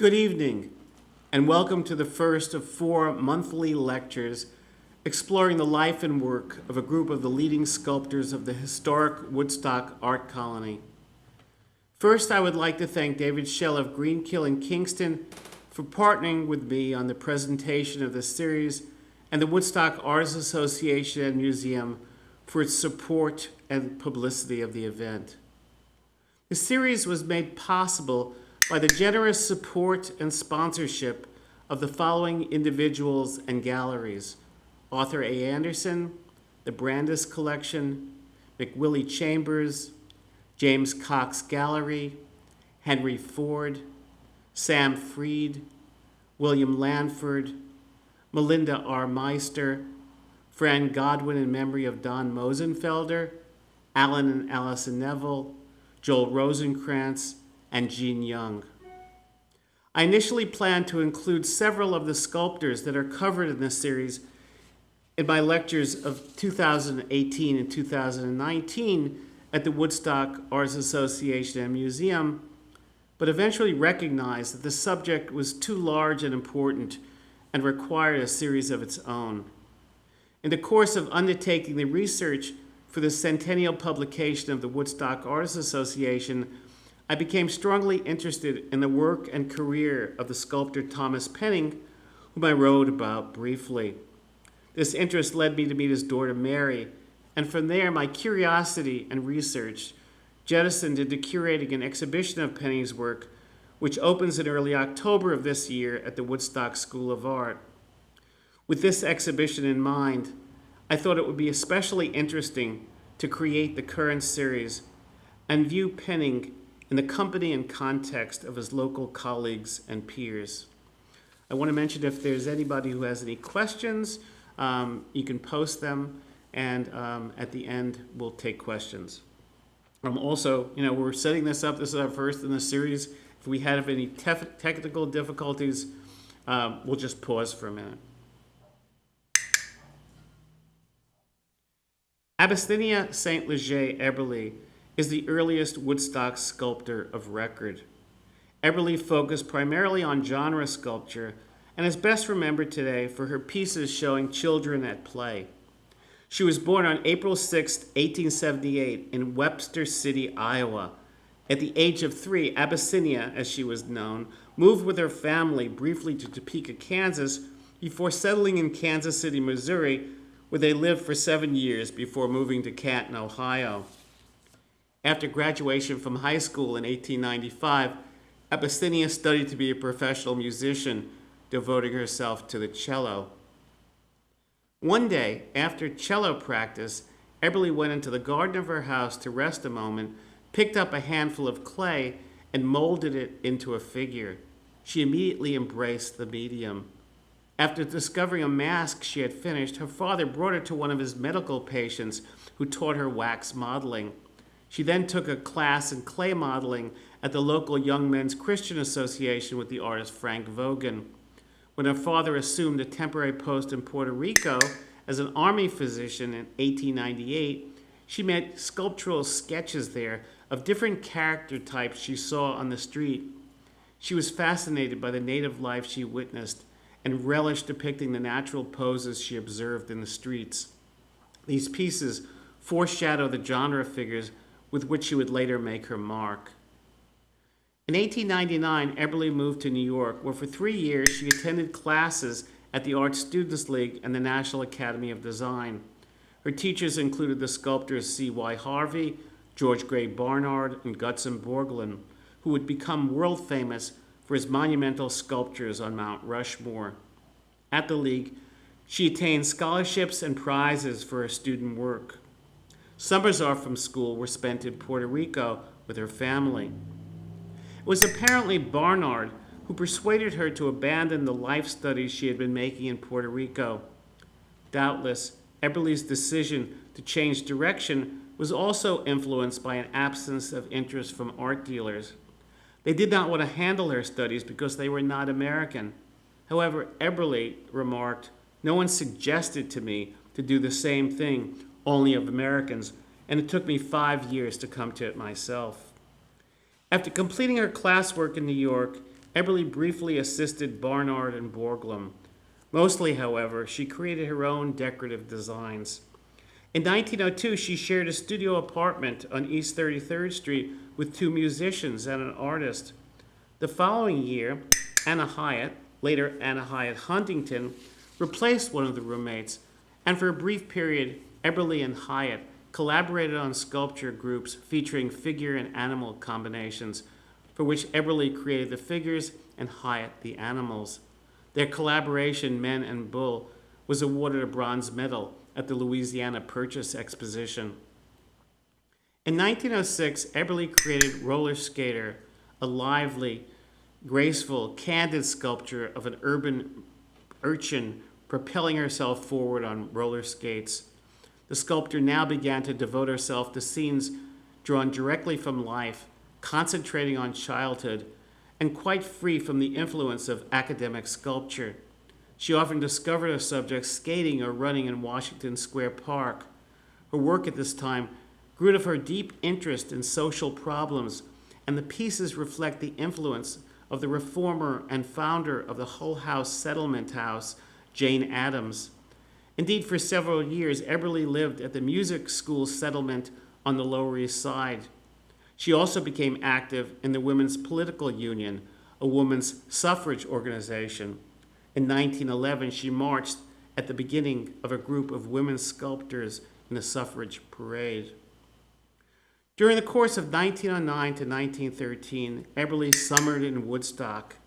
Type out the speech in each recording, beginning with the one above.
Good evening, and welcome to the first of 4 monthly lectures exploring the life and work of a group of the leading sculptors of the historic Woodstock art colony. First, I would like to thank David Schell of Greenkill in Kingston for partnering with me on the presentation of this series, and the Woodstock Artists Association and Museum for its support and publicity of the event. The series was made possible by the generous support and sponsorship of the following individuals and galleries: Arthur A. Anderson, the Brandis Collection, McWillie Chambers, James Cox Gallery, Henry Ford, Sam Freed, William Lanford, Melinda R. Meister, Fran Godwin in memory of Don Mosenfelder, Alan and Allison Neville, Joel Rosenkrantz, and Jean Young. I initially planned to include several of the sculptors that are covered in this series in my lectures of 2018 and 2019 at the Woodstock Arts Association and Museum, but eventually recognized that the subject was too large and important and required a series of its own. In the course of undertaking the research for the centennial publication of the Woodstock Artists Association, I became strongly interested in the work and career of the sculptor Thomas Penning, whom I wrote about briefly. This interest led me to meet his daughter Mary, and from there my curiosity and research jettisoned into curating an exhibition of Penning's work, which opens in early October of this year at the Woodstock School of Art. With this exhibition in mind, I thought it would be especially interesting to create the current series and view Penning in the company and context of his local colleagues and peers. I want to mention if there's anybody who has any questions, you can post them, and at the end, we'll take questions. Also, we're setting this up. This is our first in the series. If we have any technical difficulties, we'll just pause for a minute. Abyssinia St. Leger Eberly is the earliest Woodstock sculptor of record. Eberly focused primarily on genre sculpture and is best remembered today for her pieces showing children at play. She was born on April 6, 1878 in Webster City, Iowa. At the age of 3, Abyssinia, as she was known, moved with her family briefly to Topeka, Kansas, before settling in Kansas City, Missouri, where they lived for 7 years before moving to Canton, Ohio. After graduation from high school in 1895, Abyssinia studied to be a professional musician, devoting herself to the cello. One day, after cello practice, Eberly went into the garden of her house to rest a moment, picked up a handful of clay, and molded it into a figure. She immediately embraced the medium. After discovering a mask she had finished, her father brought her to one of his medical patients who taught her wax modeling. She then took a class in clay modeling at the local Young Men's Christian Association with the artist Frank Vogan. When her father assumed a temporary post in Puerto Rico as an army physician in 1898, she made sculptural sketches there of different character types she saw on the street. She was fascinated by the native life she witnessed and relished depicting the natural poses she observed in the streets. These pieces foreshadow the genre figures with which she would later make her mark. In 1899, Eberly moved to New York, where for 3 years she attended classes at the Art Students League and the National Academy of Design. Her teachers included the sculptors C.Y. Harvey, George Gray Barnard, and Gutzon Borglum, who would become world famous for his monumental sculptures on Mount Rushmore. At the League, she attained scholarships and prizes for her student work. Summers off from school were spent in Puerto Rico with her family. It was apparently Barnard who persuaded her to abandon the life studies she had been making in Puerto Rico. Doubtless, Eberly's decision to change direction was also influenced by an absence of interest from art dealers. They did not want to handle her studies because they were not American. However, Eberly remarked, "No one suggested to me to do the same thing only of Americans, and it took me 5 years to come to it myself." After completing her classwork in New York, Eberly briefly assisted Barnard and Borglum. Mostly, however, she created her own decorative designs. In 1902, she shared a studio apartment on East 33rd Street with two musicians and an artist. The following year, Anna Hyatt, later Anna Hyatt Huntington, replaced one of the roommates, and for a brief period, Eberly and Hyatt collaborated on sculpture groups featuring figure and animal combinations, for which Eberly created the figures and Hyatt the animals. Their collaboration, Men and Bull, was awarded a bronze medal at the Louisiana Purchase Exposition. In 1906, Eberly created Roller Skater, a lively, graceful, candid sculpture of an urban urchin propelling herself forward on roller skates. The sculptor now began to devote herself to scenes drawn directly from life, concentrating on childhood, and quite free from the influence of academic sculpture. She often discovered her subjects skating or running in Washington Square Park. Her work at this time grew out of her deep interest in social problems, and the pieces reflect the influence of the reformer and founder of the Hull House Settlement House, Jane Addams. Indeed, for several years, Eberly lived at the music school settlement on the Lower East Side. She also became active in the Women's Political Union, a women's suffrage organization. In 1911, she marched at the beginning of a group of women sculptors in the suffrage parade. During the course of 1909 to 1913, Eberly summered in Woodstock.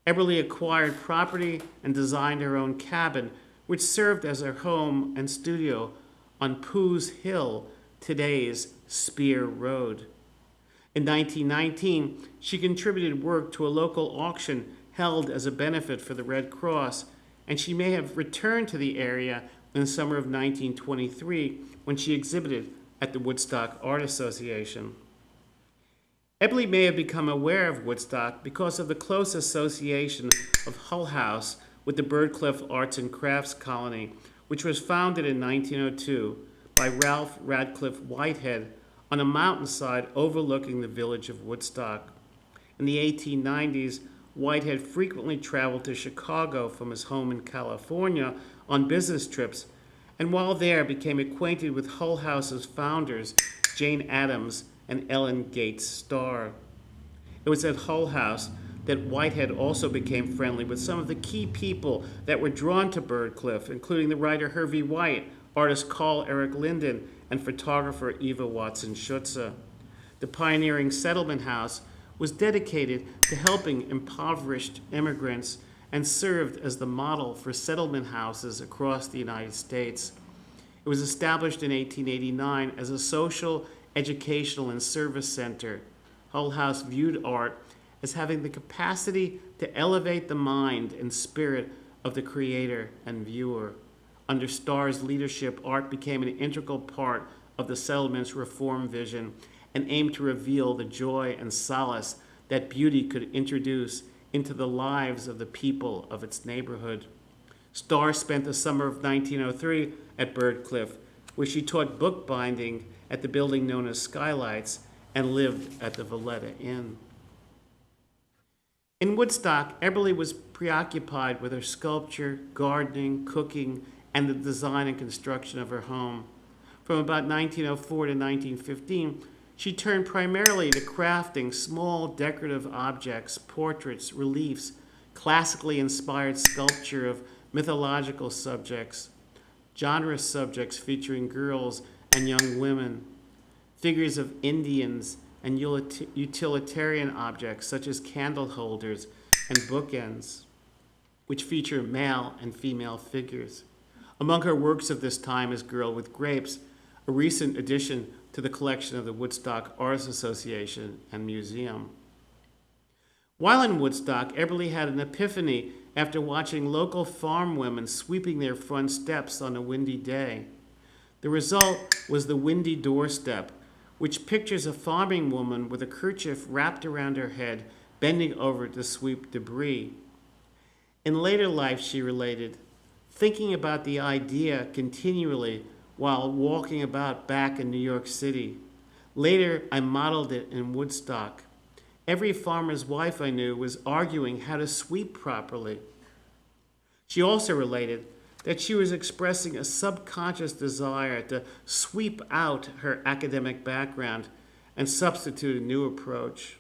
Eberly acquired property and designed her own cabin, which served as her home and studio on Pooh's Hill, today's Spear Road. In 1919, she contributed work to a local auction held as a benefit for the Red Cross, and she may have returned to the area in the summer of 1923 when she exhibited at the Woodstock Art Association. Eberly may have become aware of Woodstock because of the close association of Hull House with the Birdcliff Arts and Crafts Colony, which was founded in 1902 by Ralph Radcliffe Whitehead on a mountainside overlooking the village of Woodstock. In the 1890s, Whitehead frequently traveled to Chicago from his home in California on business trips, and while there became acquainted with Hull House's founders, Jane Addams and Ellen Gates Starr. It was at Hull House that Whitehead also became friendly with some of the key people that were drawn to Birdcliff, including the writer Hervey White, artist Carl Eric Linden, and photographer Eva Watson Schutze. The pioneering settlement house was dedicated to helping impoverished immigrants and served as the model for settlement houses across the United States. It was established in 1889 as a social, educational, and service center. Hull House viewed art as having the capacity to elevate the mind and spirit of the creator and viewer. Under Starr's leadership, art became an integral part of the settlement's reform vision and aimed to reveal the joy and solace that beauty could introduce into the lives of the people of its neighborhood. Starr spent the summer of 1903 at Birdcliff, where she taught bookbinding at the building known as Skylights and lived at the Valletta Inn. In Woodstock, Eberly was preoccupied with her sculpture, gardening, cooking, and the design and construction of her home. From about 1904 to 1915, she turned primarily to crafting small decorative objects, portraits, reliefs, classically inspired sculpture of mythological subjects, genre subjects featuring girls and young women, figures of Indians, and utilitarian objects such as candle holders and bookends, which feature male and female figures. Among her works of this time is Girl with Grapes, a recent addition to the collection of the Woodstock Arts Association and Museum. While in Woodstock, Eberly had an epiphany after watching local farm women sweeping their front steps on a windy day. The result was the Windy Doorstep, which pictures a farming woman with a kerchief wrapped around her head, bending over to sweep debris. In later life, she related, thinking about the idea continually while walking about back in New York City. Later, I modeled it in Woodstock. Every farmer's wife I knew was arguing how to sweep properly. She also related that she was expressing a subconscious desire to sweep out her academic background and substitute a new approach.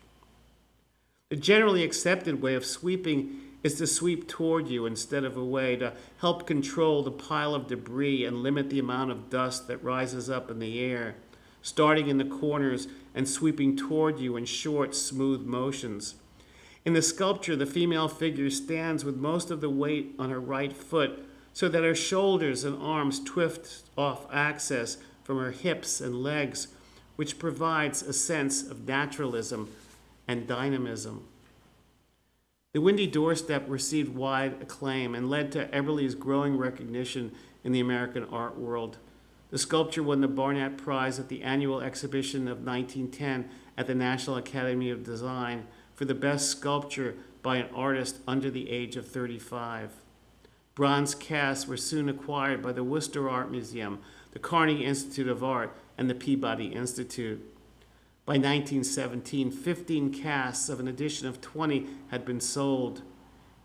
The generally accepted way of sweeping is to sweep toward you instead of away, to help control the pile of debris and limit the amount of dust that rises up in the air, starting in the corners and sweeping toward you in short, smooth motions. In the sculpture, the female figure stands with most of the weight on her right foot so that her shoulders and arms twist off axis from her hips and legs, which provides a sense of naturalism and dynamism. The Windy Doorstep received wide acclaim and led to Eberle's growing recognition in the American art world. The sculpture won the Barnett Prize at the annual exhibition of 1910 at the National Academy of Design for the best sculpture by an artist under the age of 35. Bronze casts were soon acquired by the Worcester Art Museum, the Carnegie Institute of Art, and the Peabody Institute. By 1917, 15 casts of an edition of 20 had been sold.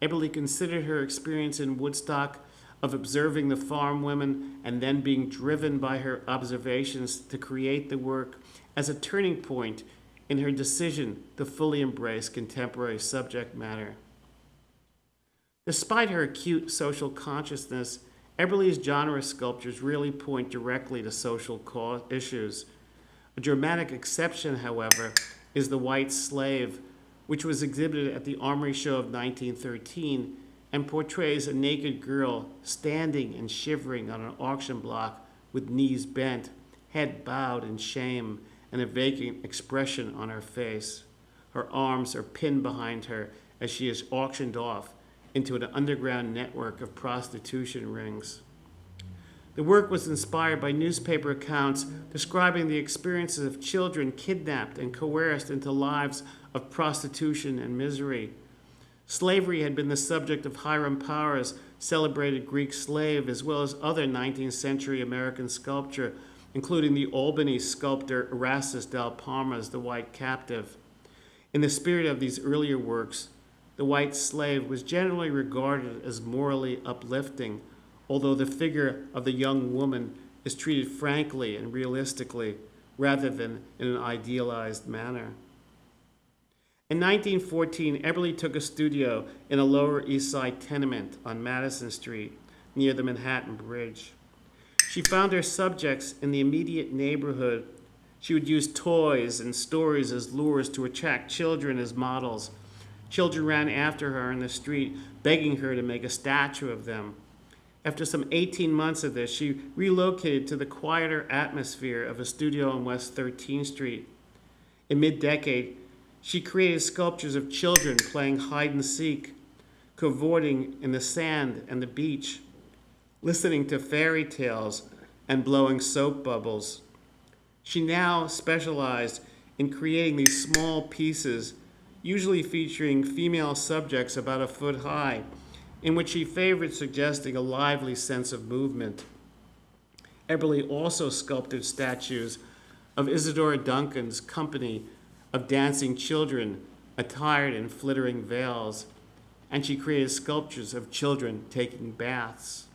Eberle considered her experience in Woodstock of observing the farm women and then being driven by her observations to create the work as a turning point in her decision to fully embrace contemporary subject matter. Despite her acute social consciousness, Eberle's genre sculptures really point directly to social issues. A dramatic exception, however, is The White Slave, which was exhibited at the Armory Show of 1913 and portrays a naked girl standing and shivering on an auction block with knees bent, head bowed in shame, and a vacant expression on her face. Her arms are pinned behind her as she is auctioned off into an underground network of prostitution rings. The work was inspired by newspaper accounts describing the experiences of children kidnapped and coerced into lives of prostitution and misery. Slavery had been the subject of Hiram Power's celebrated Greek Slave, as well as other 19th century American sculpture, including the Albany sculptor Erastus Del Parma's The White Captive. In the spirit of these earlier works, The White Slave was generally regarded as morally uplifting, although the figure of the young woman is treated frankly and realistically rather than in an idealized manner. In 1914, Eberle took a studio in a Lower East Side tenement on Madison Street near the Manhattan Bridge. She found her subjects in the immediate neighborhood. She would use toys and stories as lures to attract children as models. Children ran after her in the street, begging her to make a statue of them. After some 18 months of this, she relocated to the quieter atmosphere of a studio on West 13th Street. In mid-decade, she created sculptures of children playing hide and seek, cavorting in the sand and the beach, listening to fairy tales and blowing soap bubbles. She now specialized in creating these small pieces, usually featuring female subjects about a foot high, in which she favored suggesting a lively sense of movement. Eberle also sculpted statues of Isadora Duncan's company of dancing children attired in flittering veils, and she created sculptures of children taking baths.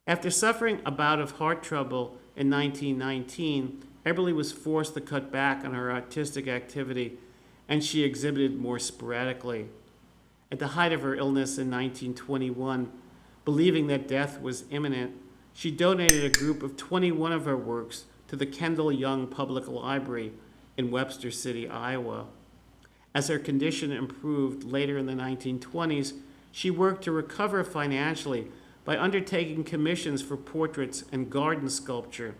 After suffering a bout of heart trouble in 1919, Eberle was forced to cut back on her artistic activity, and she exhibited more sporadically. At the height of her illness in 1921, believing that death was imminent, she donated a group of 21 of her works to the Kendall Young Public Library in Webster City, Iowa. As her condition improved later in the 1920s, she worked to recover financially by undertaking commissions for portraits and garden sculpture.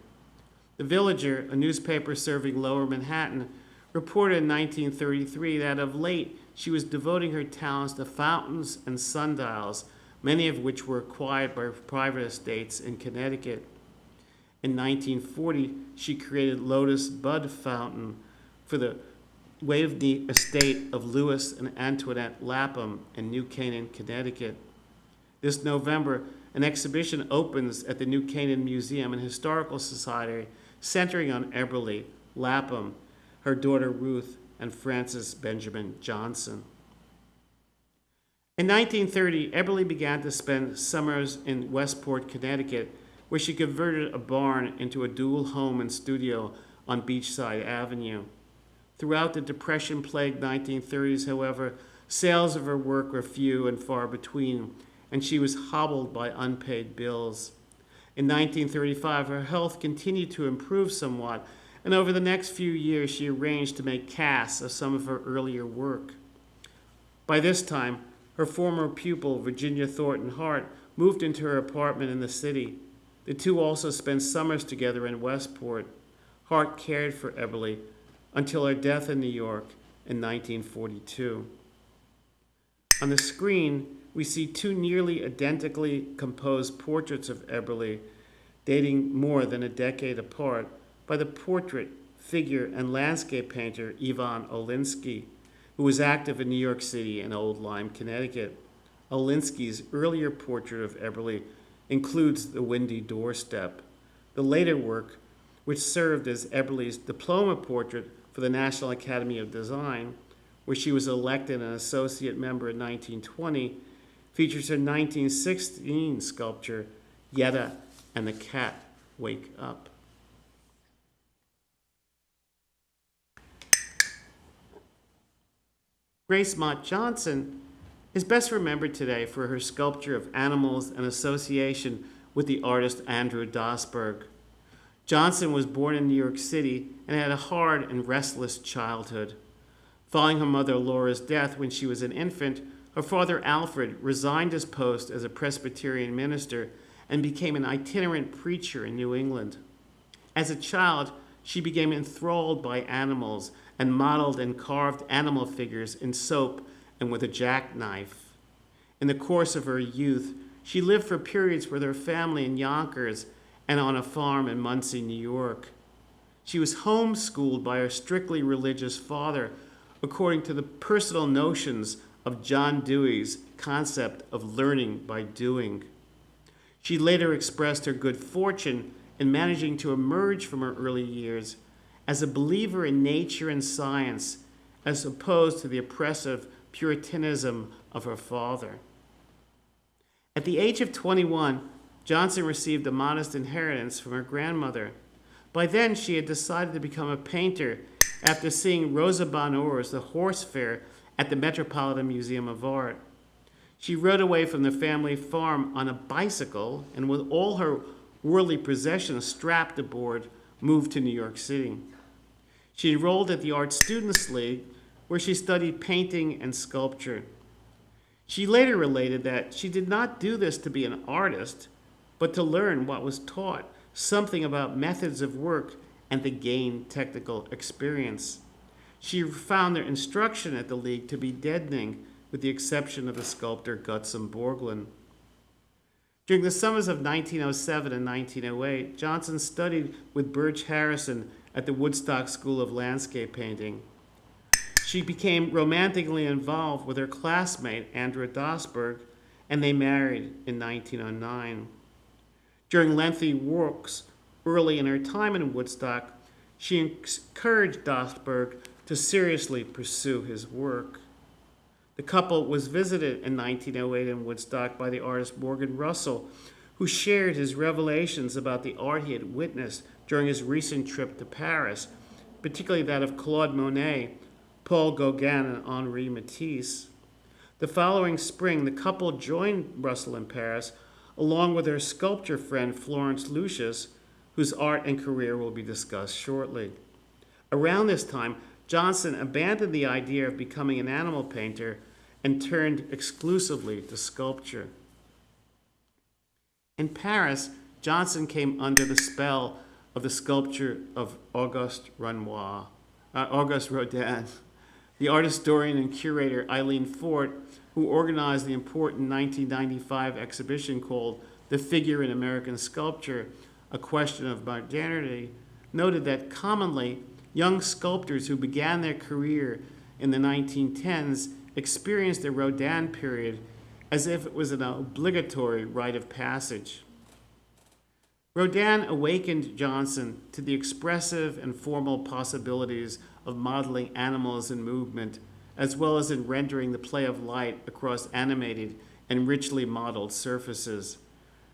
The Villager, a newspaper serving Lower Manhattan, reported in 1933 that of late she was devoting her talents to fountains and sundials, many of which were acquired by private estates in Connecticut. In 1940, she created Lotus Bud Fountain for the Waveney estate of Louis and Antoinette Lapham in New Canaan, Connecticut. This November, an exhibition opens at the New Canaan Museum and Historical Society centering on Eberle, Lapham, her daughter Ruth, and Francis Benjamin Johnson. In 1930, Eberly began to spend summers in Westport, Connecticut, where she converted a barn into a dual home and studio on Beachside Avenue. Throughout the Depression-plagued 1930s, however, sales of her work were few and far between, and she was hobbled by unpaid bills. In 1935, her health continued to improve somewhat, and over the next few years, she arranged to make casts of some of her earlier work. By this time, her former pupil, Virginia Thornton Hart, moved into her apartment in the city. The two also spent summers together in Westport. Hart cared for Eberly until her death in New York in 1942. On the screen, we see two nearly identically composed portraits of Eberly, dating more than a decade apart, by the portrait, figure, and landscape painter Ivan Olinsky, who was active in New York City and Old Lyme, Connecticut. Olinsky's earlier portrait of Eberly includes the windy doorstep. The later work, which served as Eberly's diploma portrait for the National Academy of Design, where she was elected an associate member in 1920, features her 1916 sculpture, Yetta and the Cat Wake Up. Grace Mott Johnson is best remembered today for her sculpture of animals and association with the artist Andrew Dasberg. Johnson was born in New York City and had a hard and restless childhood. Following her mother Laura's death when she was an infant, her father Alfred resigned his post as a Presbyterian minister and became an itinerant preacher in New England. As a child, she became enthralled by animals and modeled and carved animal figures in soap and with a jackknife. In the course of her youth, she lived for periods with her family in Yonkers and on a farm in Muncie, New York. She was homeschooled by her strictly religious father, according to the personal notions of John Dewey's concept of learning by doing. She later expressed her good fortune in managing to emerge from her early years as a believer in nature and science, as opposed to the oppressive Puritanism of her father. At the age of 21, Johnson received a modest inheritance from her grandmother. By then, she had decided to become a painter after seeing Rosa Bonheur's The Horse Fair at the Metropolitan Museum of Art. She rode away from the family farm on a bicycle and with all her worldly possessions strapped aboard, moved to New York City. She enrolled at the Art Students League, where she studied painting and sculpture. She later related that she did not do this to be an artist, but to learn what was taught, something about methods of work and to gain technical experience. She found their instruction at the League to be deadening, with the exception of the sculptor Gutzon Borglum. During the summers of 1907 and 1908, Johnson studied with Birch Harrison at the Woodstock School of Landscape Painting. She became romantically involved with her classmate, Andrew Dasberg, and they married in 1909. During lengthy walks early in her time in Woodstock, she encouraged Dasberg to seriously pursue his work. The couple was visited in 1908 in Woodstock by the artist Morgan Russell, who shared his revelations about the art he had witnessed during his recent trip to Paris, particularly that of Claude Monet, Paul Gauguin, and Henri Matisse. The following spring, the couple joined Russell in Paris, along with her sculptor friend Florence Lucius, whose art and career will be discussed shortly. Around this time, Johnson abandoned the idea of becoming an animal painter and turned exclusively to sculpture. In Paris, Johnson came under the spell of the sculpture of Auguste Rodin. The art historian and curator Eileen Fort, who organized the important 1995 exhibition called The Figure in American Sculpture, A Question of Modernity, noted that commonly young sculptors who began their career in the 1910s experienced the Rodin period as if it was an obligatory rite of passage. Rodin awakened Johnson to the expressive and formal possibilities of modeling animals in movement, as well as in rendering the play of light across animated and richly modeled surfaces.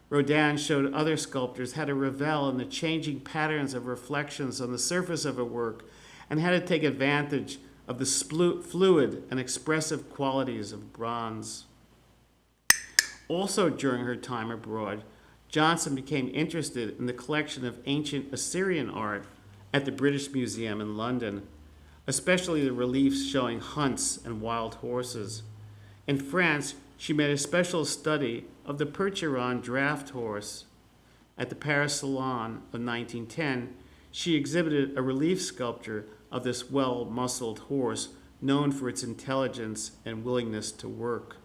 Rodin showed other sculptors how to revel in the changing patterns of reflections on the surface of a work and how to take advantage of the fluid and expressive qualities of bronze. Also during her time abroad, Johnson became interested in the collection of ancient Assyrian art at the British Museum in London, especially the reliefs showing hunts and wild horses. In France, she made a special study of the Percheron draft horse. At the Paris Salon of 1910, she exhibited a relief sculpture of this well-muscled horse known for its intelligence and willingness to work.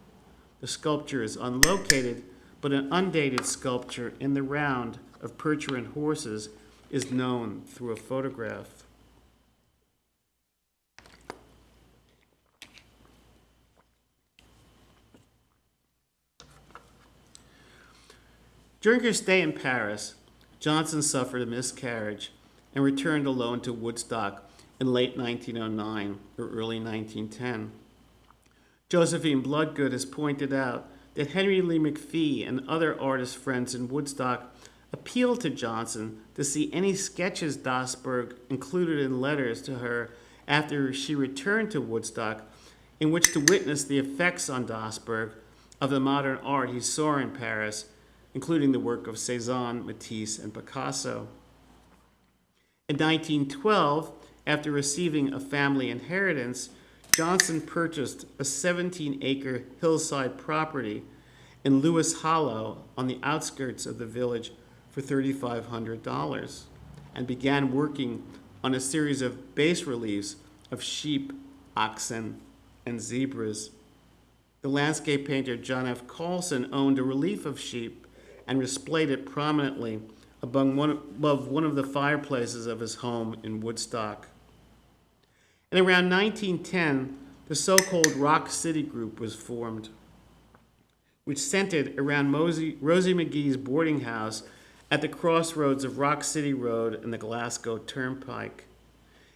The sculpture is unlocated, but an undated sculpture in the round of Percheron horses is known through a photograph. During her stay in Paris, Johnson suffered a miscarriage and returned alone to Woodstock in late 1909 or early 1910. Josephine Bloodgood has pointed out that Henry Lee McPhee and other artist friends in Woodstock appealed to Johnson to see any sketches Dasberg included in letters to her after she returned to Woodstock, in which to witness the effects on Dasberg of the modern art he saw in Paris, including the work of Cézanne, Matisse, and Picasso. In 1912, after receiving a family inheritance, Johnson purchased a 17-acre hillside property in Lewis Hollow on the outskirts of the village for $3,500 and began working on a series of bas reliefs of sheep, oxen, and zebras. The landscape painter John F. Carlson owned a relief of sheep and displayed it prominently above one of the fireplaces of his home in Woodstock. And around 1910, the so-called Rock City Group was formed, which centered around Rosie McGee's boarding house at the crossroads of Rock City Road and the Glasgow Turnpike.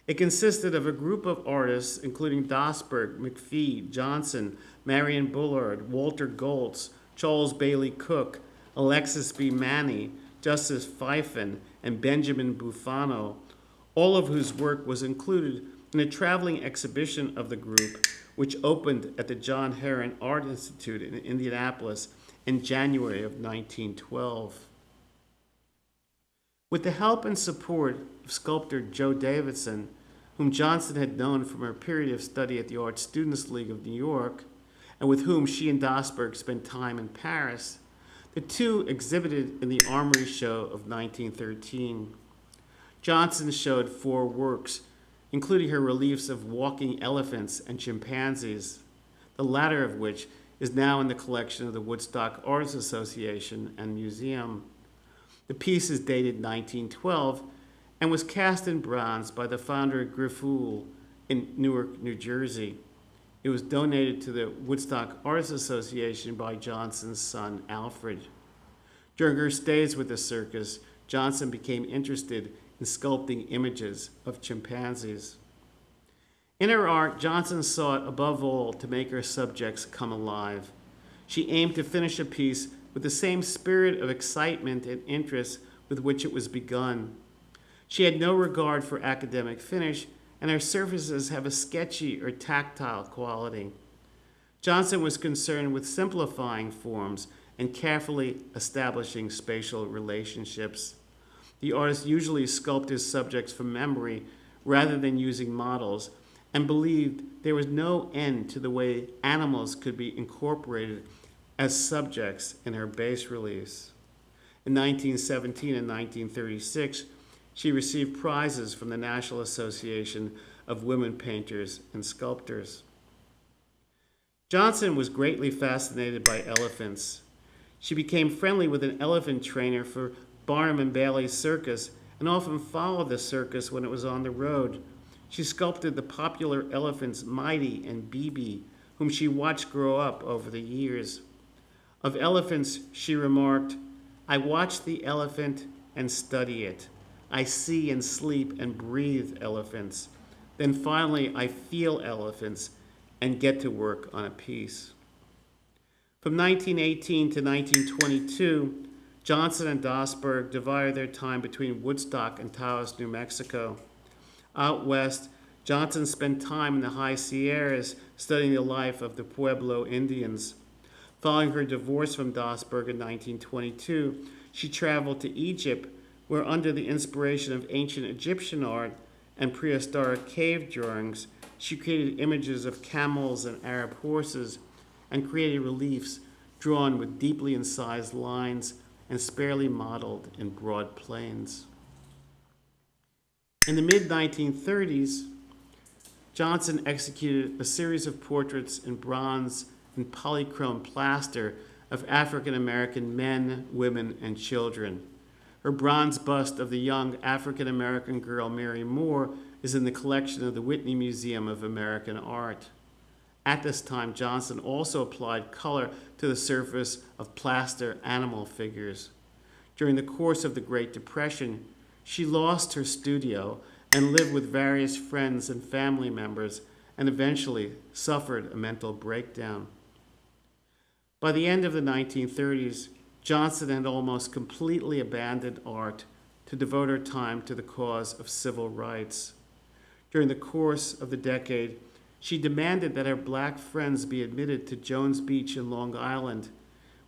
It consisted of a group of artists, including Dasberg, McPhee, Johnson, Marion Bullard, Walter Goltz, Charles Bailey Cook, Alexis B. Manny, Justice Pfeiffer, and Benjamin Bufano, all of whose work was included in a traveling exhibition of the group, which opened at the John Herron Art Institute in Indianapolis in January of 1912. With the help and support of sculptor Joe Davidson, whom Johnson had known from her period of study at the Art Students League of New York, and with whom she and Dasberg spent time in Paris, the two exhibited in the Armory Show of 1913. Johnson showed 4 works, including her reliefs of walking elephants and chimpanzees, the latter of which is now in the collection of the Woodstock Artists Association and Museum. The piece is dated 1912 and was cast in bronze by the founder Griffoul in Newark, New Jersey. It was donated to the Woodstock Artists Association by Johnson's son, Alfred. During her stays with the circus, Johnson became interested in sculpting images of chimpanzees. In her art, Johnson sought above all to make her subjects come alive. She aimed to finish a piece with the same spirit of excitement and interest with which it was begun. She had no regard for academic finish, and her surfaces have a sketchy or tactile quality. Johnson was concerned with simplifying forms and carefully establishing spatial relationships. The artist usually sculpted subjects from memory rather than using models, and believed there was no end to the way animals could be incorporated as subjects in her bas reliefs. In 1917 and 1936, she received prizes from the National Association of Women Painters and Sculptors. Johnson was greatly fascinated by elephants. She became friendly with an elephant trainer for Barnum and Bailey's circus and often followed the circus when it was on the road. She sculpted the popular elephants Mighty and Bibi, whom she watched grow up over the years. Of elephants, she remarked, "I watch the elephant and study it. I see and sleep and breathe elephants. Then finally, I feel elephants and get to work on a piece. From 1918 to 1922, Johnson and Dosberg divided their time between Woodstock and Taos, New Mexico. Out west, Johnson spent time in the high Sierras studying the life of the Pueblo Indians. Following her divorce from Dosberg in 1922, she traveled to Egypt, where under the inspiration of ancient Egyptian art and prehistoric cave drawings, she created images of camels and Arab horses and created reliefs drawn with deeply incised lines and sparely modeled in broad plains. In the mid-1930s, Johnson executed a series of portraits in bronze and polychrome plaster of African American men, women, and children. Her bronze bust of the young African American girl Mary Moore is in the collection of the Whitney Museum of American Art. At this time, Johnson also applied color to the surface of plaster animal figures. During the course of the Great Depression, she lost her studio and lived with various friends and family members, and eventually suffered a mental breakdown. By the end of the 1930s, Johnson had almost completely abandoned art to devote her time to the cause of civil rights. During the course of the decade, she demanded that her black friends be admitted to Jones Beach in Long Island,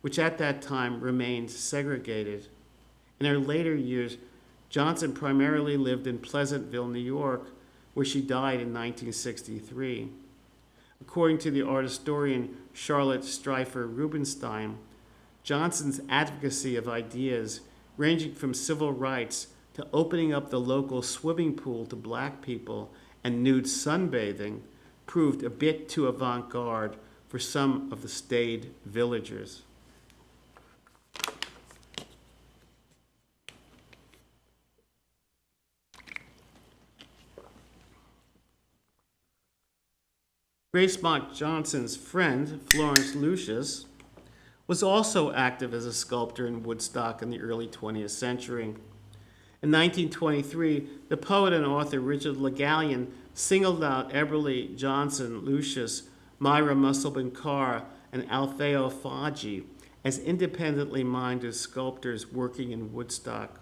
which at that time remained segregated. In her later years, Johnson primarily lived in Pleasantville, New York, where she died in 1963. According to the art historian Charlotte Streifer Rubenstein, Johnson's advocacy of ideas ranging from civil rights to opening up the local swimming pool to black people and nude sunbathing proved a bit too avant-garde for some of the staid villagers. Grace Mott Johnson's friend, Florence Lucius, was also active as a sculptor in Woodstock in the early 20th century. In 1923, the poet and author Richard Le Gallienne singled out Eberly Johnson Lucius, Myra Musselman Carr, and Alfeo Faggi as independently minded sculptors working in Woodstock.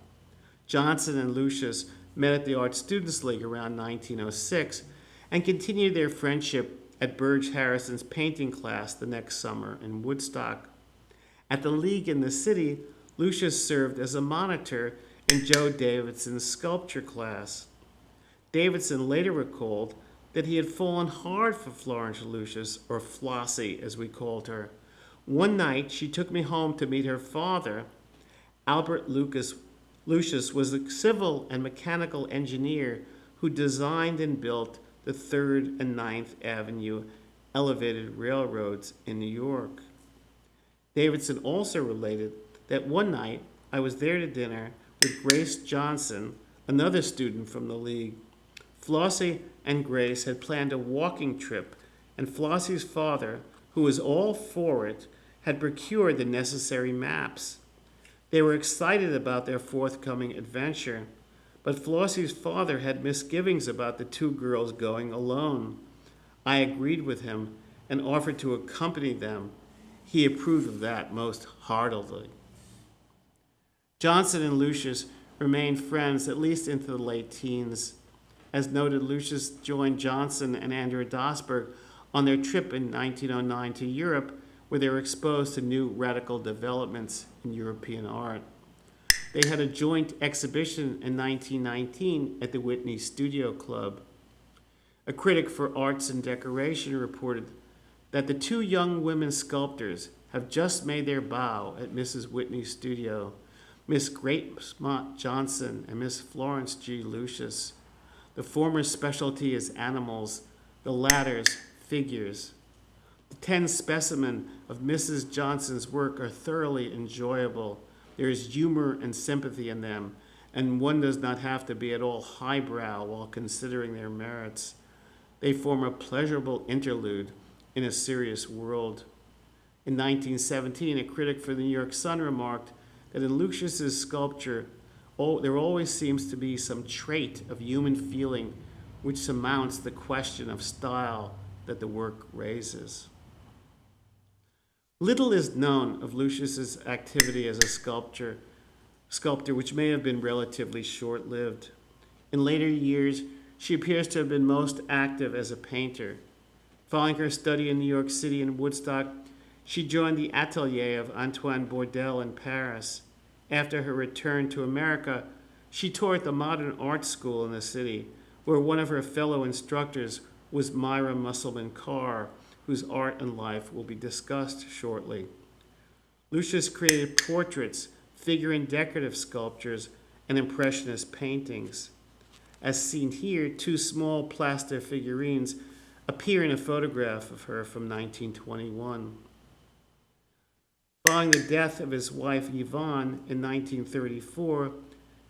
Johnson and Lucius met at the Art Students League around 1906 and continued their friendship at Burge Harrison's painting class the next summer in Woodstock. At the League in the city, Lucius served as a monitor in Joe Davidson's sculpture class. Davidson later recalled that he had fallen hard for Florence Lucius, or Flossie as we called her. One night she took me home to meet her father. Albert Lucius was a civil and mechanical engineer who designed and built the 3rd and 9th Avenue elevated railroads in New York. Davidson also related that one night I was there to dinner with Grace Johnson, another student from the League. Flossie and Grace had planned a walking trip, and Flossie's father, who was all for it, had procured the necessary maps. They were excited about their forthcoming adventure, but Flossie's father had misgivings about the two girls going alone. I agreed with him and offered to accompany them. He approved of that most heartily. Johnson and Lucius remained friends at least into the late teens. As noted, Lucius joined Johnson and Andrew Dosberg on their trip in 1909 to Europe, where they were exposed to new radical developments in European art. They had a joint exhibition in 1919 at the Whitney Studio Club. A critic for arts and decoration reported that the two young women sculptors have just made their bow at Mrs. Whitney's studio, Miss Grace Mott Johnson and Miss Florence G. Lucius. The former's specialty is animals, the latter's figures. The 10 specimens of Mrs. Johnson's work are thoroughly enjoyable. There is humor and sympathy in them, and one does not have to be at all highbrow while considering their merits. They form a pleasurable interlude in a serious world. In 1917, a critic for the New York Sun remarked that in Lucius's sculpture, there always seems to be some trait of human feeling which surmounts the question of style that the work raises. Little is known of Lucius's activity as a sculptor which may have been relatively short-lived. In later years, she appears to have been most active as a painter. Following her study in New York City and Woodstock, she joined the atelier of Antoine Bourdelle in Paris. After her return to America, she taught at the modern art school in the city, where one of her fellow instructors was Myra Musselman Carr, whose art and life will be discussed shortly. Lucius created portraits, figure and decorative sculptures, and impressionist paintings. As seen here, two small plaster figurines appear in a photograph of her from 1921. Following the death of his wife Yvonne in 1934,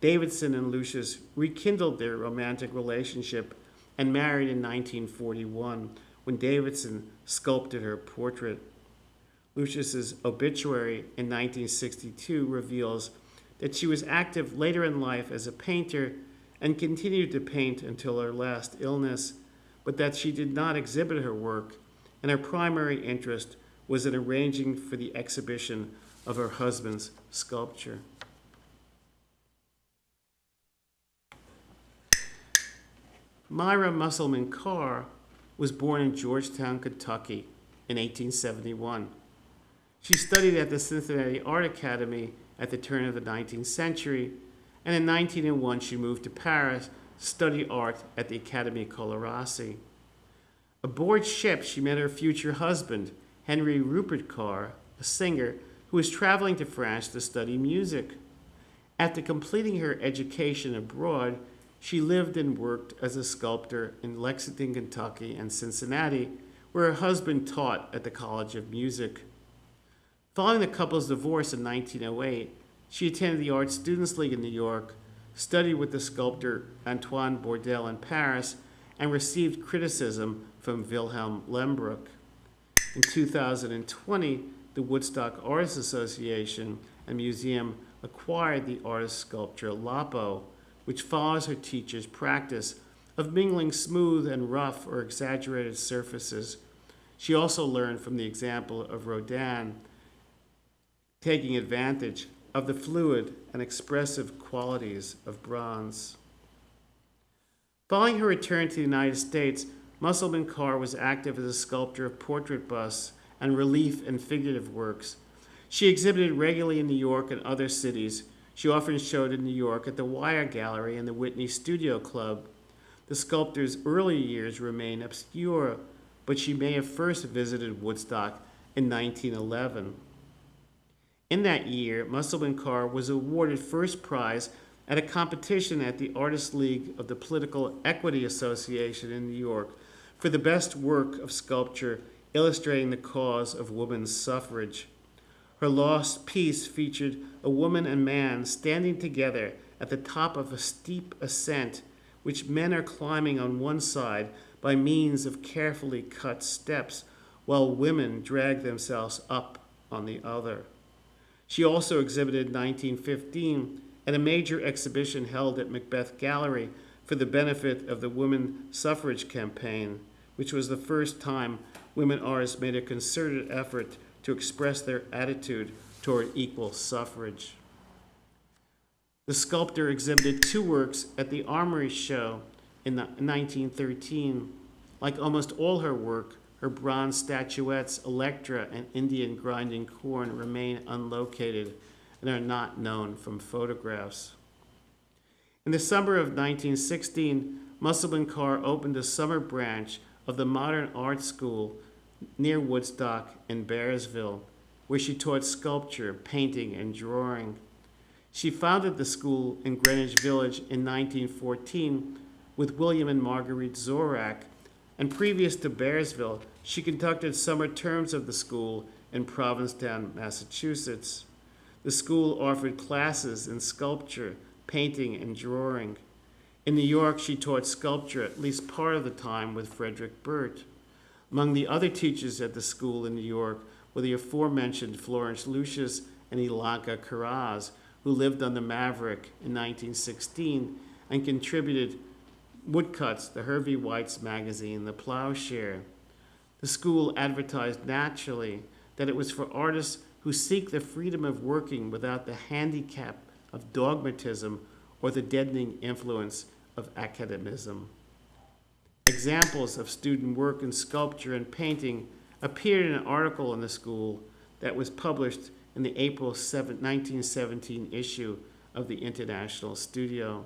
Davidson and Lucius rekindled their romantic relationship and married in 1941, when Davidson sculpted her portrait. Lucius's obituary in 1962 reveals that she was active later in life as a painter and continued to paint until her last illness, but that she did not exhibit her work, and her primary interest was in arranging for the exhibition of her husband's sculpture. Myra Musselman Carr was born in Georgetown, Kentucky in 1871. She studied at the Cincinnati Art Academy at the turn of the 19th century, and in 1901 she moved to Paris to study art at the Académie Colarossi. Aboard ship, she met her future husband, Henry Rupert Carr, a singer who was traveling to France to study music. After completing her education abroad, she lived and worked as a sculptor in Lexington, Kentucky, and Cincinnati, where her husband taught at the College of Music. Following the couple's divorce in 1908, she attended the Art Students League in New York, studied with the sculptor Antoine Bourdelle in Paris, and received criticism from Wilhelm Lembruck. In 2020, the Woodstock Artists Association and Museum acquired the artist sculpture Lapo, which follows her teacher's practice of mingling smooth and rough or exaggerated surfaces. She also learned from the example of Rodin, taking advantage of the fluid and expressive qualities of bronze. Following her return to the United States, Musselman Carr was active as a sculptor of portrait busts and relief and figurative works. She exhibited regularly in New York and other cities. She often showed in New York at the Wire Gallery and the Whitney Studio Club. The sculptor's early years remain obscure, but she may have first visited Woodstock in 1911. In that year, Musselman Carr was awarded first prize at a competition at the Artists League of the Political Equity Association in New York for the best work of sculpture illustrating the cause of women's suffrage. Her lost piece featured a woman and man standing together at the top of a steep ascent, which men are climbing on one side by means of carefully cut steps, while women drag themselves up on the other. She also exhibited in 1915 at a major exhibition held at Macbeth Gallery for the benefit of the women suffrage campaign, which was the first time women artists made a concerted effort to express their attitude toward equal suffrage. The sculptor exhibited two works at the Armory Show in 1913. Like almost all her work, her bronze statuettes, Electra and Indian Grinding Corn, remain unlocated and are not known from photographs. In the summer of 1916, Musselman Carr opened a summer branch of the Modern Art School near Woodstock in Bearsville, where she taught sculpture, painting, and drawing. She founded the school in Greenwich Village in 1914 with William and Marguerite Zorak, and previous to Bearsville, she conducted summer terms of the school in Provincetown, Massachusetts. The school offered classes in sculpture, painting, and drawing. In New York, she taught sculpture at least part of the time with Frederick Burt. Among the other teachers at the school in New York were the aforementioned Florence Lucius and Ilanka Karaz, who lived on the Maverick in 1916 and contributed Woodcuts, the Hervey White's magazine, the Plowshare. The school advertised naturally that it was for artists who seek the freedom of working without the handicap of dogmatism or the deadening influence of academism. Examples of student work in sculpture and painting appeared in an article in the school that was published in the April 1917 issue of the International Studio.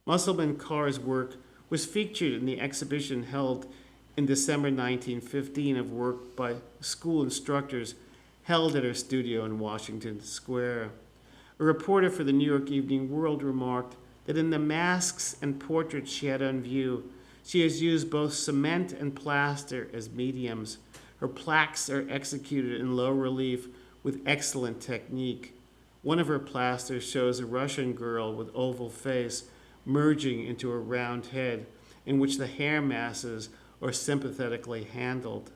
Musselman Carr's work was featured in the exhibition held in December 1915 of work by school instructors held at her studio in Washington Square. A reporter for the New York Evening World remarked that in the masks and portraits she had on view, she has used both cement and plaster as mediums. Her plaques are executed in low relief with excellent technique. One of her plasters shows a Russian girl with oval face merging into a round head in which the hair masses are sympathetically handled.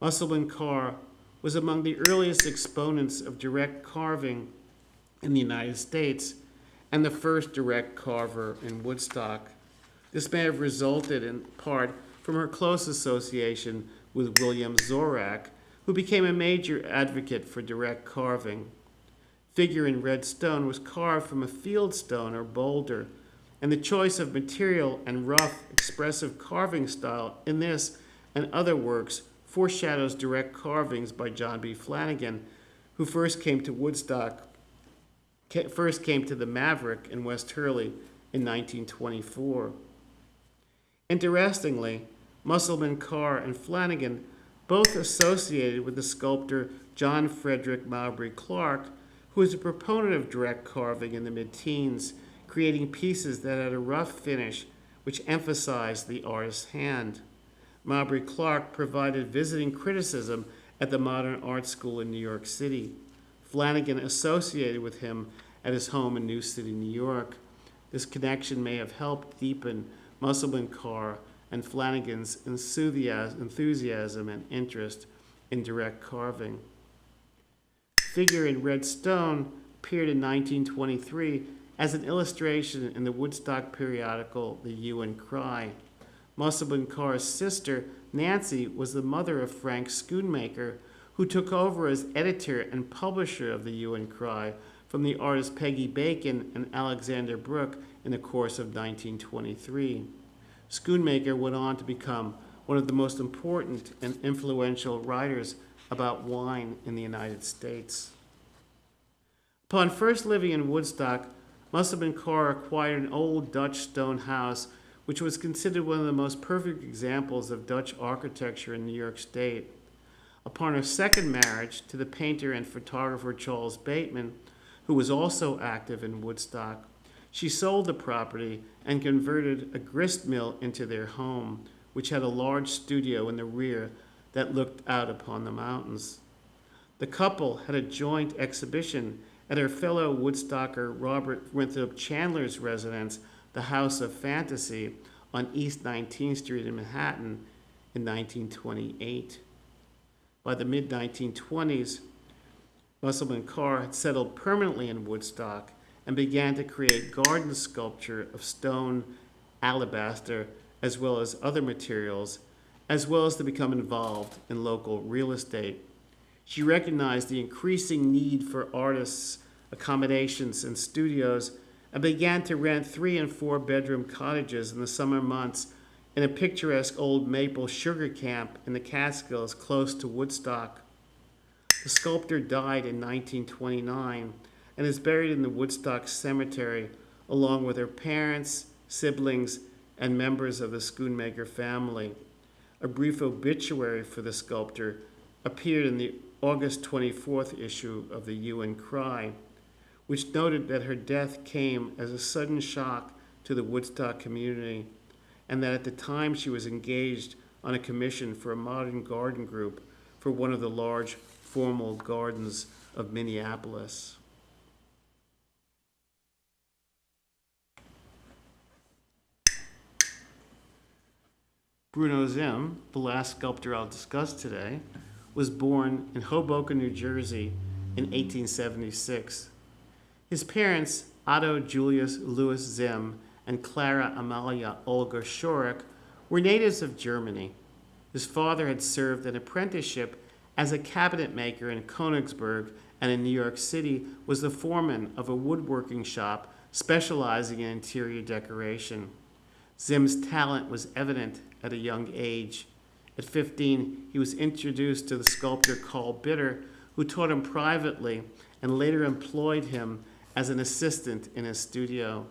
Musselman Carr was among the earliest exponents of direct carving in the United States and the first direct carver in Woodstock. This may have resulted in part from her close association with William Zorak, who became a major advocate for direct carving. Figure in red stone was carved from a field stone or boulder, and the choice of material and rough, expressive carving style in this and other works foreshadows direct carvings by John B. Flanagan, who first came to the Maverick in West Hurley in 1924. Interestingly, Musselman Carr and Flanagan both associated with the sculptor John Frederick Mowbray Clark, who was a proponent of direct carving in the mid-teens, creating pieces that had a rough finish which emphasized the artist's hand. Mowbray Clark provided visiting criticism at the Modern Art School in New York City. Flanagan associated with him at his home in New City, New York. This connection may have helped deepen Musselman Carr and Flanagan's enthusiasm and interest in direct carving. Figure in red stone appeared in 1923 as an illustration in the Woodstock periodical The Hue and Cry. Musselman Carr's sister, Nancy, was the mother of Frank Schoonmaker, who took over as editor and publisher of The Hue and Cry from the artists Peggy Bacon and Alexander Brooke in the course of 1923. Schoonmaker went on to become one of the most important and influential writers about wine in the United States. Upon first living in Woodstock, Musselman Carr acquired an old Dutch stone house, which was considered one of the most perfect examples of Dutch architecture in New York State. Upon her second marriage to the painter and photographer Charles Bateman, who was also active in Woodstock, she sold the property and converted a grist mill into their home, which had a large studio in the rear that looked out upon the mountains. The couple had a joint exhibition at her fellow Woodstocker Robert Winthrop Chandler's residence, the House of Fantasy, on East 19th Street in Manhattan in 1928. By the mid-1920s, Musselman Carr had settled permanently in Woodstock and began to create garden sculpture of stone, alabaster, as well as other materials, as well as to become involved in local real estate. She recognized the increasing need for artists' accommodations and studios and began to rent 3 and 4 bedroom cottages in the summer months in a picturesque old maple sugar camp in the Catskills close to Woodstock. The sculptor died in 1929 and is buried in the Woodstock Cemetery along with her parents, siblings, and members of the Schoonmaker family. A brief obituary for the sculptor appeared in the August 24th issue of The Hue and Cry, which noted that her death came as a sudden shock to the Woodstock community, and that at the time she was engaged on a commission for a modern garden group for one of the large formal gardens of Minneapolis. Bruno Zim, the last sculptor I'll discuss today, was born in Hoboken, New Jersey in 1876. His parents, Otto Julius Louis Zim and Clara Amalia Olga Schorek were natives of Germany. His father had served an apprenticeship as a cabinet maker in Königsberg, and in New York City was the foreman of a woodworking shop specializing in interior decoration. Zim's talent was evident at a young age. At 15, he was introduced to the sculptor Carl Bitter, who taught him privately and later employed him as an assistant in his studio.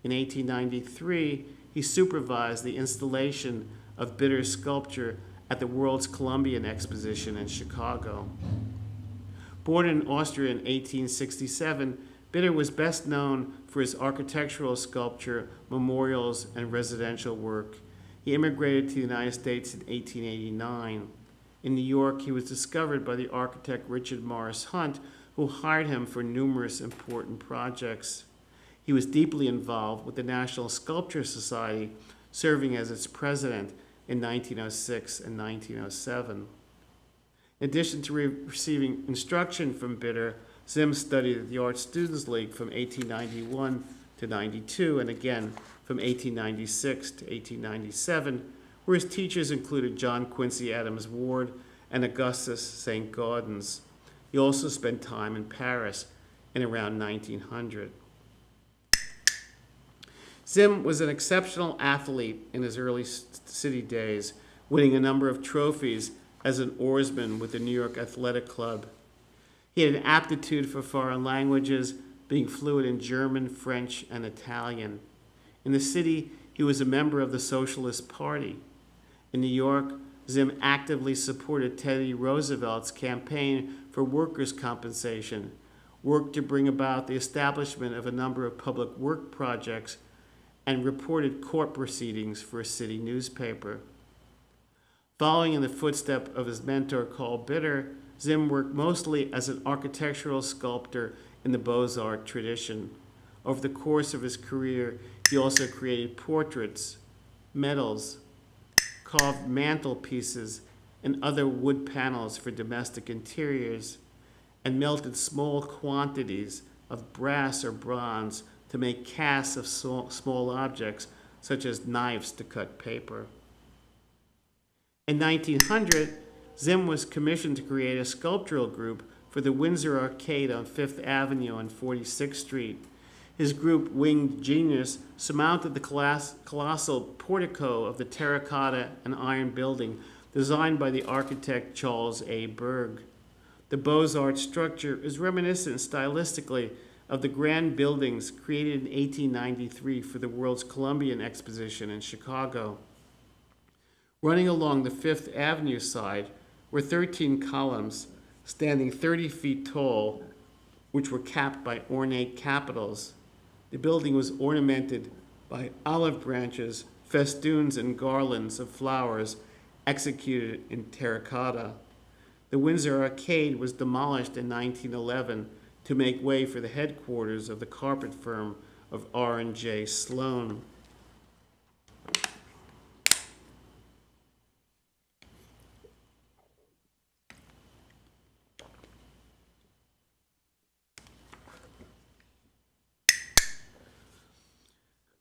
In 1893, he supervised the installation of Bitter's sculpture at the World's Columbian Exposition in Chicago. Born in Austria in 1867, Bitter was best known for his architectural sculpture, memorials, and residential work. He immigrated to the United States in 1889. In New York, he was discovered by the architect Richard Morris Hunt, who hired him for numerous important projects. He was deeply involved with the National Sculpture Society, serving as its president in 1906 and 1907. In addition to receiving instruction from Bitter, Zim studied at the Art Students League from 1891 to 92, and again from 1896 to 1897, where his teachers included John Quincy Adams Ward and Augustus St. Gaudens. He also spent time in Paris in around 1900. Zim was an exceptional athlete in his early city days, winning a number of trophies as an oarsman with the New York Athletic Club. He had an aptitude for foreign languages, being fluent in German, French, and Italian. In the city, he was a member of the Socialist Party. In New York, Zim actively supported Teddy Roosevelt's campaign for workers' compensation, worked to bring about the establishment of a number of public work projects, and reported court proceedings for a city newspaper. Following in the footsteps of his mentor Carl Bitter, Zim worked mostly as an architectural sculptor in the Beaux-Arts tradition. Over the course of his career, he also created portraits, medals, carved mantelpieces, and other wood panels for domestic interiors, and melted small quantities of brass or bronze to make casts of small objects, such as knives to cut paper. In 1900, Zim was commissioned to create a sculptural group for the Windsor Arcade on Fifth Avenue and 46th Street. His group, Winged Genius, surmounted the colossal portico of the terracotta and iron building designed by the architect Charles A. Berg. The Beaux-Arts structure is reminiscent stylistically of the grand buildings created in 1893 for the World's Columbian Exposition in Chicago. Running along the Fifth Avenue side were 13 columns standing 30 feet tall, which were capped by ornate capitals. The building was ornamented by olive branches, festoons, and garlands of flowers executed in terracotta. The Windsor Arcade was demolished in 1911 to make way for the headquarters of the carpet firm of R&J Sloan.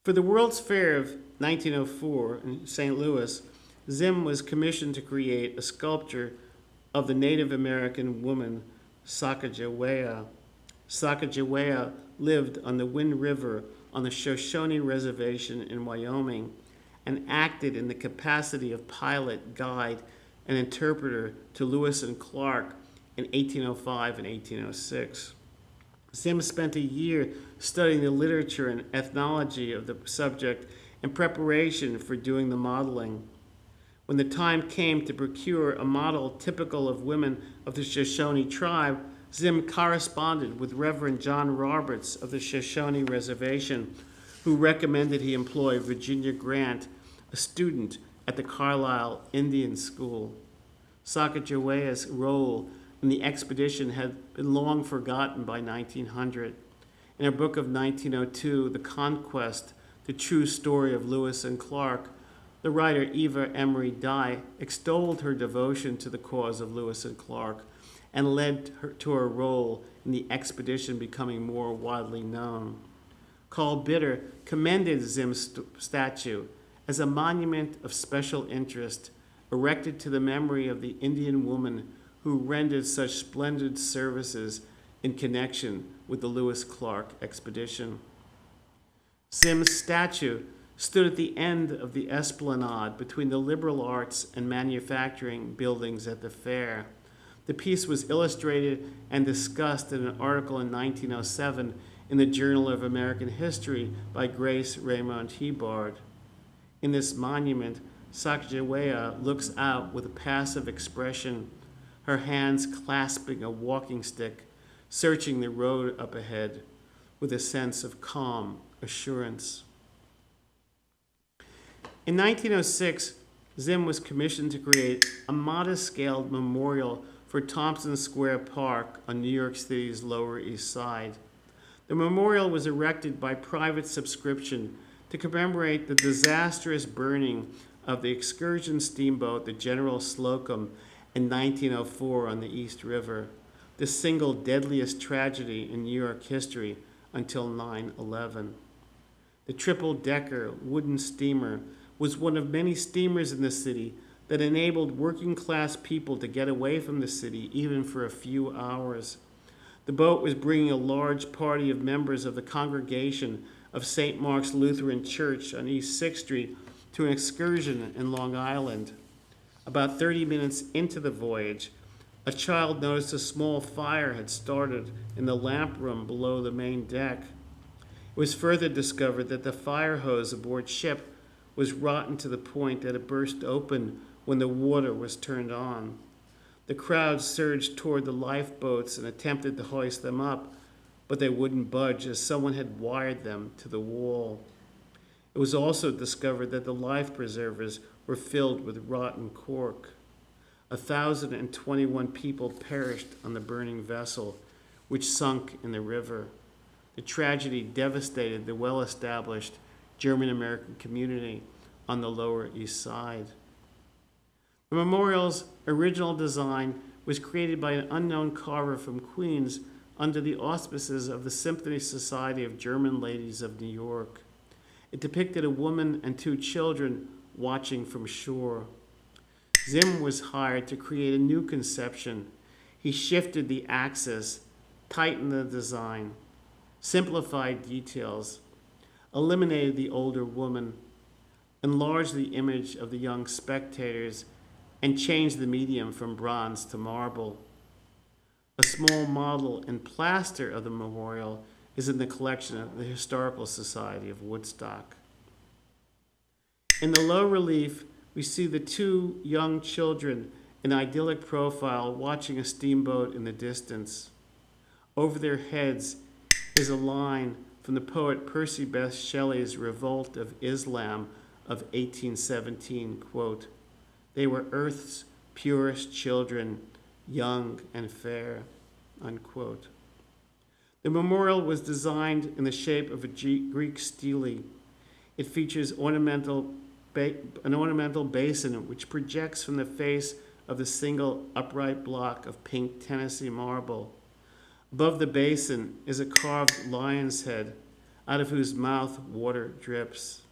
For the World's Fair of 1904 in St. Louis, Zim was commissioned to create a sculpture of the Native American woman Sacagawea. Sacagawea lived on the Wind River on the Shoshone Reservation in Wyoming and acted in the capacity of pilot, guide, and interpreter to Lewis and Clark in 1805 and 1806. Zim spent a year studying the literature and ethnology of the subject in preparation for doing the modeling. When the time came to procure a model typical of women of the Shoshone tribe, Zim corresponded with Reverend John Roberts of the Shoshone Reservation, who recommended he employ Virginia Grant, a student at the Carlisle Indian School. Sacagawea's role in the expedition had been long forgotten by 1900. In her book of 1902, The Conquest, The True Story of Lewis and Clark, the writer Eva Emery Dye extolled her devotion to the cause of Lewis and Clark and led her to her role in the expedition becoming more widely known. Carl Bitter commended Zim's statue as a monument of special interest erected to the memory of the Indian woman who rendered such splendid services in connection with the Lewis Clark expedition. Zim's statue stood at the end of the esplanade between the liberal arts and manufacturing buildings at the fair. The piece was illustrated and discussed in an article in 1907 in the Journal of American History by Grace Raymond Hebard. In this monument, Sacagawea looks out with a passive expression, her hands clasping a walking stick, searching the road up ahead with a sense of calm assurance. In 1906, Zim was commissioned to create a modest-scaled memorial for Thompson Square Park on New York City's Lower East Side. The memorial was erected by private subscription to commemorate the disastrous burning of the excursion steamboat, the General Slocum, in 1904 on the East River, the single deadliest tragedy in New York history until 9/11. The triple-decker wooden steamer was one of many steamers in the city that enabled working-class people to get away from the city even for a few hours. The boat was bringing a large party of members of the congregation of St. Mark's Lutheran Church on East 6th Street to an excursion in Long Island. About 30 minutes into the voyage, a child noticed a small fire had started in the lamp room below the main deck. It was further discovered that the fire hose aboard ship was rotten to the point that it burst open when the water was turned on. The crowd surged toward the lifeboats and attempted to hoist them up, but they wouldn't budge as someone had wired them to the wall. It was also discovered that the life preservers were filled with rotten cork. 1,021 people perished on the burning vessel, which sunk in the river. The tragedy devastated the well-established German-American community on the Lower East Side. The memorial's original design was created by an unknown carver from Queens under the auspices of the Symphony Society of German Ladies of New York. It depicted a woman and 2 children watching from shore. Zim was hired to create a new conception. He shifted the axis, tightened the design, simplified details, eliminated the older woman, enlarged the image of the young spectators, and changed the medium from bronze to marble. A small model in plaster of the memorial is in the collection of the Historical Society of Woodstock. In the low relief, we see the 2 young children in idyllic profile watching a steamboat in the distance. Over their heads is a line from the poet Percy Bysshe Shelley's Revolt of Islam of 1817, quote, "They were earth's purest children, young and fair," unquote. The memorial was designed in the shape of a Greek stele. It features an ornamental basin which projects from the face of the single upright block of pink Tennessee marble. Above the basin is a carved lion's head, out of whose mouth water drips.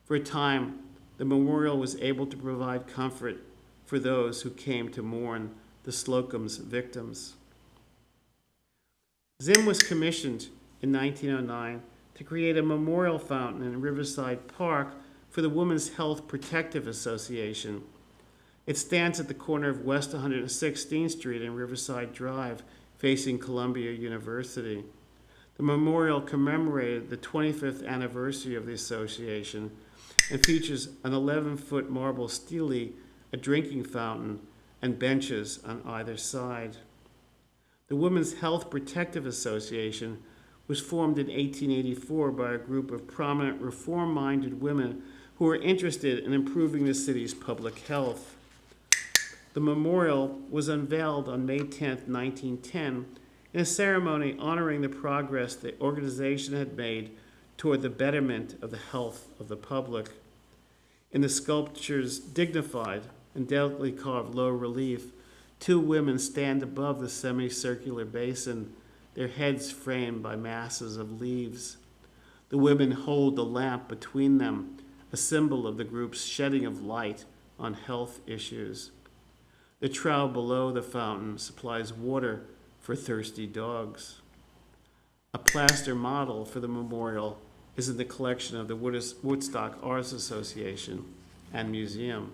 For a time, the memorial was able to provide comfort for those who came to mourn the Slocum's victims. Zim was commissioned in 1909 to create a memorial fountain in Riverside Park for the Women's Health Protective Association. It stands at the corner of West 116th Street and Riverside Drive, facing Columbia University. The memorial commemorated the 25th anniversary of the association and features an 11-foot marble stele, a drinking fountain, and benches on either side. The Women's Health Protective Association was formed in 1884 by a group of prominent reform-minded women who were interested in improving the city's public health. The memorial was unveiled on May 10, 1910, in a ceremony honoring the progress the organization had made toward the betterment of the health of the public. In the sculpture's dignified and delicately carved low relief, 2 women stand above the semicircular basin, their heads framed by masses of leaves. The women hold the lamp between them, a symbol of the group's shedding of light on health issues. The trough below the fountain supplies water for thirsty dogs. A plaster model for the memorial is in the collection of the Woodstock Arts Association and Museum.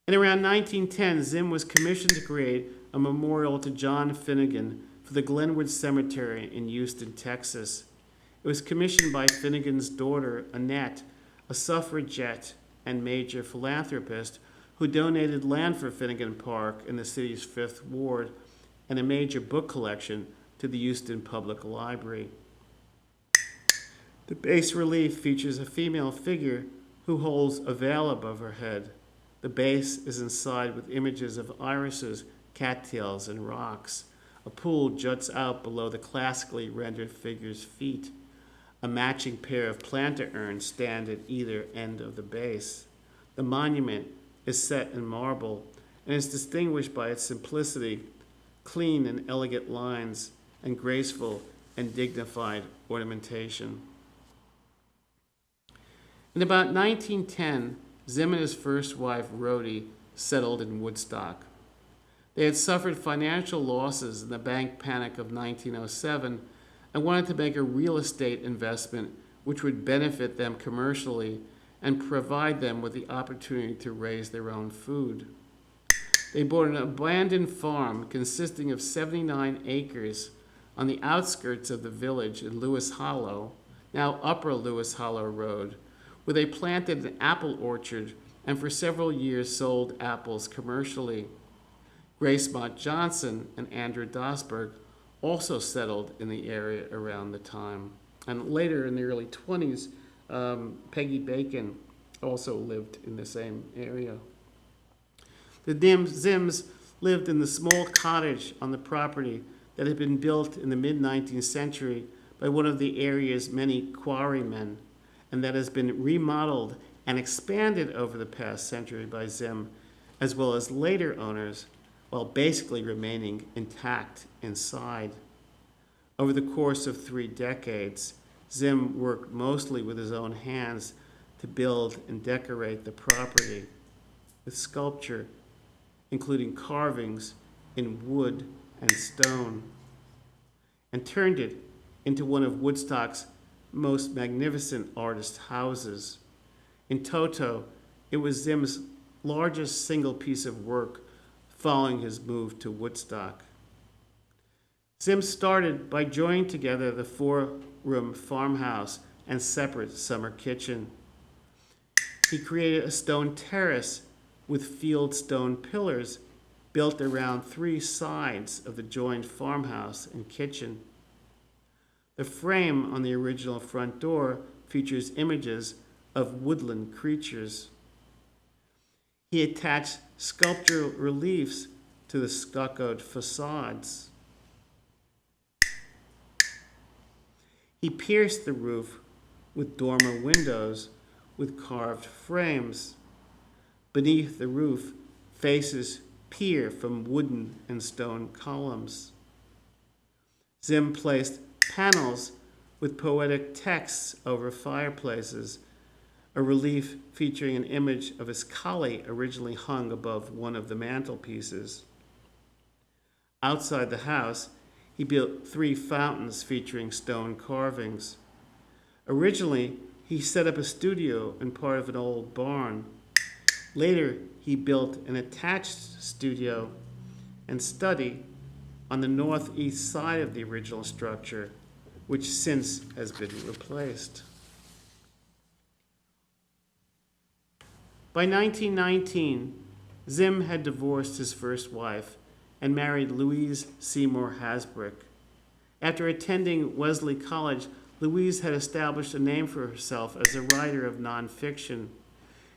In around 1910, Zim was commissioned to create a memorial to John Finnegan for the Glenwood Cemetery in Houston, Texas. It was commissioned by Finnegan's daughter, Annette, a suffragette and major philanthropist who donated land for Finnegan Park in the city's Fifth Ward and a major book collection to the Houston Public Library. The bas relief features a female figure who holds a veil above her head. The base is inside with images of irises, cattails, and rocks. A pool juts out below the classically rendered figure's feet. A matching pair of planter urns stand at either end of the base. The monument is set in marble and is distinguished by its simplicity, clean and elegant lines, and graceful and dignified ornamentation. In about 1910, Zim and his first wife, Rhodey, settled in Woodstock. They had suffered financial losses in the bank panic of 1907 and wanted to make a real estate investment which would benefit them commercially and provide them with the opportunity to raise their own food. They bought an abandoned farm consisting of 79 acres on the outskirts of the village in Lewis Hollow, now Upper Lewis Hollow Road, where they planted an apple orchard and for several years sold apples commercially. Grace Mott Johnson and Andrew Dosberg also settled in the area around the time. And later in the early 20s, Peggy Bacon also lived in the same area. The Zims lived in the small cottage on the property that had been built in the mid-19th century by one of the area's many quarrymen, and that has been remodeled and expanded over the past century by Zim, as well as later owners, while basically remaining intact inside. Over the course of 3 decades, Zim worked mostly with his own hands to build and decorate the property with sculpture, including carvings in wood and stone, and turned it into one of Woodstock's most magnificent artist houses. In toto, it was Zim's largest single piece of work following his move to Woodstock. Zim started by joining together the 4-room farmhouse and separate summer kitchen. He created a stone terrace with field stone pillars built around 3 sides of the joined farmhouse and kitchen. The frame on the original front door features images of woodland creatures. He attached sculptural reliefs to the stuccoed facades. He pierced the roof with dormer windows with carved frames. Beneath the roof, faces peer from wooden and stone columns. Zim placed panels with poetic texts over fireplaces. A relief featuring an image of his collie originally hung above one of the mantelpieces. Outside the house, he built 3 fountains featuring stone carvings. Originally, he set up a studio in part of an old barn. Later, he built an attached studio and study on the northeast side of the original structure, which since has been replaced. By 1919, Zim had divorced his first wife and married Louise Seymour Hasbrouck. After attending Wesley College, Louise had established a name for herself as a writer of nonfiction.